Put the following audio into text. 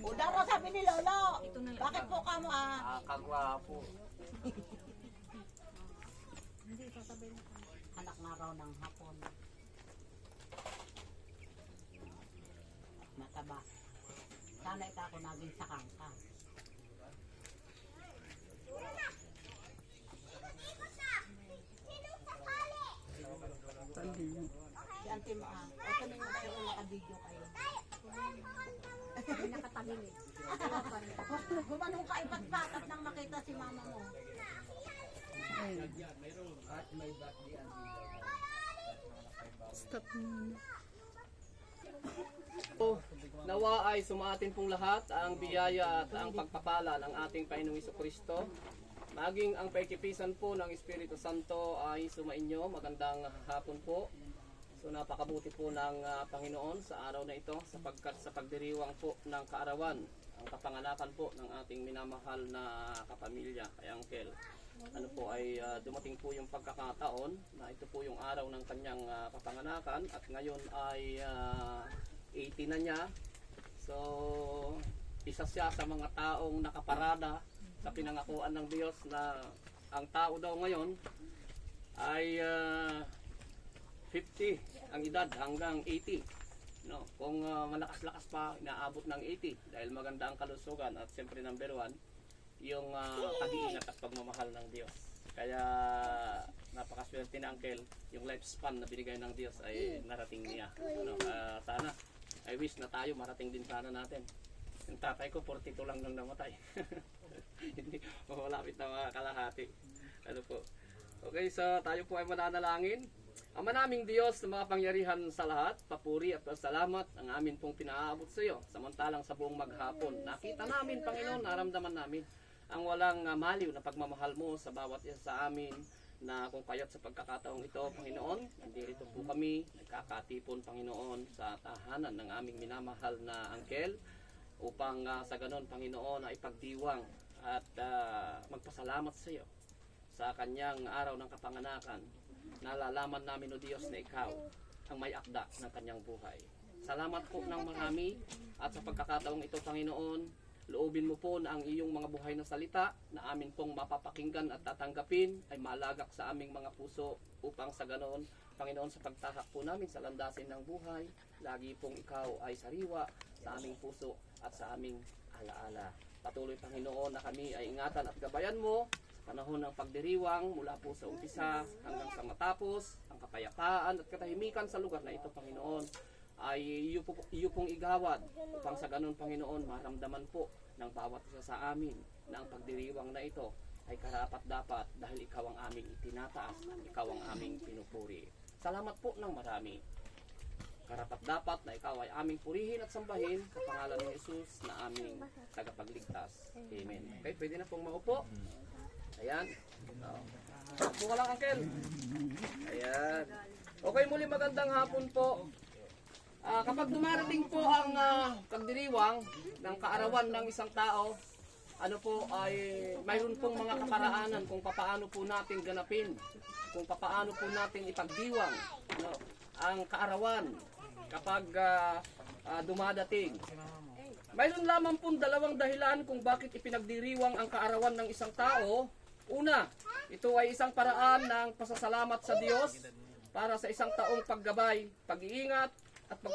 O daro sabi ni Lolo. Bakit po ka mo Kagwapo. Anak nga raw ng hapon. Mataba. Sana ito ako naging sakang ka. Si Auntie Ma, ito na yung kayo naka-video kayo. May nakatangin eh. Gumanong ka ipat-patat nang makita si mama mo. Stop muna. Nawa ay sumaatin pong lahat ang biyaya at ang pagpapala ng ating Panginoong Jesucristo. Maging ang paikipisan po ng Espiritu Santo ay sumainyo. Magandang hapon po. So napakabuti po ng Panginoon sa araw na ito sapagkat sa pagdiriwang po ng kaarawan, ang kapanganakan po ng ating minamahal na kapamilya kay Uncle. Ano po ay dumating po yung pagkakataon na ito po yung araw ng kanyang kapanganakan at ngayon ay 80 na niya. So isa siya sa mga taong nakaparada sa pinangakuan ng Diyos na ang tao daw ngayon ay 50 ang edad hanggang 80. No, kung malakas-lakas pa inaabot ng 80 dahil maganda ang kalusugan at siyempre number 1 yung pag-iingat at pagmamahal ng Diyos. Kaya napakaswerte ni Uncle, yung lifespan na binigay ng Diyos ay narating niya. Ano, sana I wish na tayo marating din sana natin. Yung tatay ko 42 lang nang namatay. Hindi malapit na mga kalahati. Ano po. Okay, so tayo po ay mananalangin. Ama naming Diyos na makapangyarihan sa lahat, papuri at pasalamat ang amin pong pinaaabot sa iyo. Samantalang sa buong maghapon, nakita namin, Panginoon, naramdaman namin ang walang maliw na pagmamahal mo sa bawat isa sa amin na kung kaya't sa pagkakataong ito, Panginoon, nandito po kami, nagkakatipon, Panginoon, sa tahanan ng aming minamahal na Uncle upang sa ganon, Panginoon, na ipagdiwang at magpasalamat sa iyo sa kanyang araw ng kapanganakan. Nalalaman namin, O Diyos, na ikaw ang may akda ng kanyang buhay. Salamat po ng marami at sa pagkakataong ito, Panginoon, loobin mo po na ang iyong mga buhay na salita na amin pong mapapakinggan at tatanggapin ay malagak sa aming mga puso upang sa ganoon, Panginoon, sa pagtahak po namin sa landasin ng buhay, lagi pong ikaw ay sariwa sa aming puso at sa aming alaala. Patuloy, Panginoon, na kami ay ingatan at gabayan mo panahon ng pagdiriwang mula po sa umpisa hanggang sa matapos, ang kapayapaan at katahimikan sa lugar na ito, Panginoon, ay iyo pong igawad upang sa ganun, Panginoon, maramdaman po ng bawat isa sa amin na ang pagdiriwang na ito ay karapat-dapat dahil ikaw ang aming itinataas at ikaw ang aming pinupuri. Salamat po ng marami. Karapat-dapat na ikaw ay aming purihin at sambahin sa pangalan ni Jesus na aming tagapagligtas. Amen. Okay, pwede na pong maupo. Ayan. Buka lang, Uncle. Ayan. Okay, muli magandang hapon po. Kapag dumarating po ang pagdiriwang ng kaarawan ng isang tao, ano po ay mayroon pong mga kaparaanan kung papaano po natin ganapin, kung papaano po natin ipagdiwang ang kaarawan kapag dumadating. Mayroon lamang pong dalawang dahilan kung bakit ipinagdiriwang ang kaarawan ng isang tao. Una, ito ay isang paraan ng pasasalamat sa Diyos para sa isang taong paggabay, pag-iingat